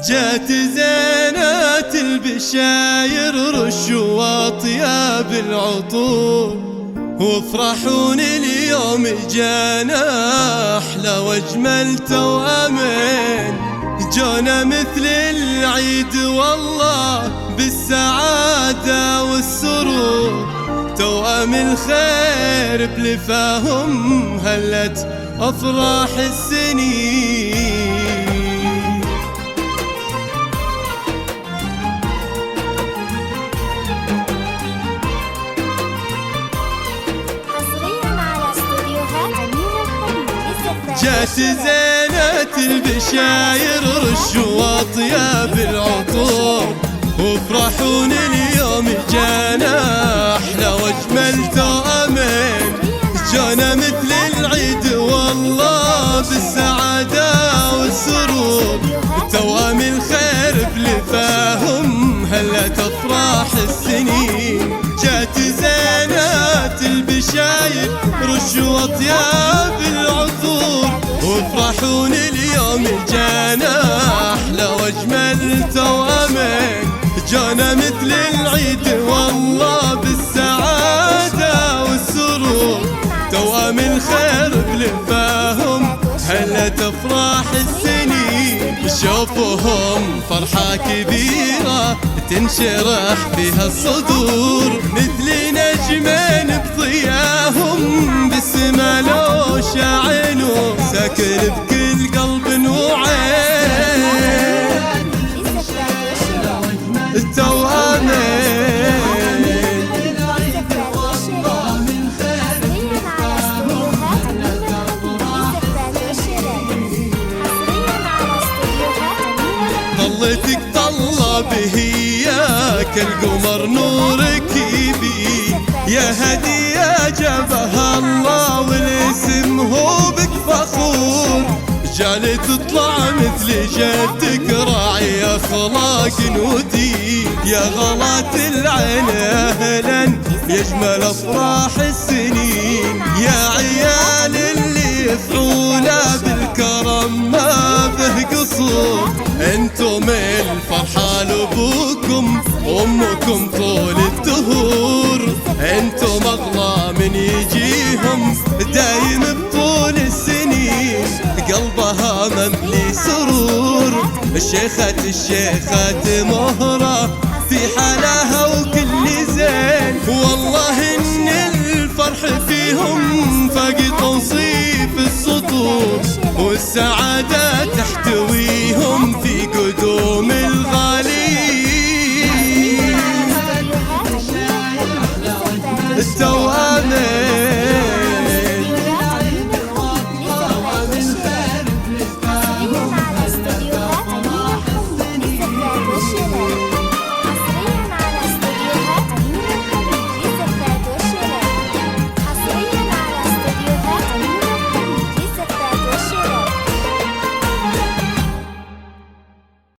جات زينات البشاير رش واطياب العطور، وافرحون اليوم جانا احلى واجمل توامين، جونا مثل العيد والله بالسعادة والسرور، توام الخير بلفاهم هلت افراح السنين. جات زينات البشاير رش واطياب العطور، وافرحون اليوم جانا احلى واجمل توامين، جانا مثل العيد والله بالسعادة والسرور، توام الخير بلفاهم هلت افراح السنين. جات زينات البشاير رش واطياب العطور، وافرحون اليوم جانا احلى واجمل توامين، جانا مثل العيد والله بالسعادة والسرور، توام الخير بلفاهم هلت افراح السنين. شوفوهم فرحة كبيرة تنشرح بها الصدور، مثل نجمين بضياهم بالسما لو شاعنوا، ساكن بكل قلب وعين التوامين. ظلتك طلة بهياك القمر نورك يبي، يا هدية جابها الله والاسم هو بك فخور، جالي تطلع مثل جدك راعي اخلاق ودين، يا غلات العين اهلا يجمل افراح السنين، يا عيال اللي يفعونا بالكرم ما به قصور، انتم الفرحة لابوكم وامكم طول الدهور، انتم اغلى من يجيهم دايم بطول السنين، قلبها مملي سرور، الشيخات مهرة في حلاها وكل زين، والله ان الفرح فيهم فاق توصيف السطور، والسعادة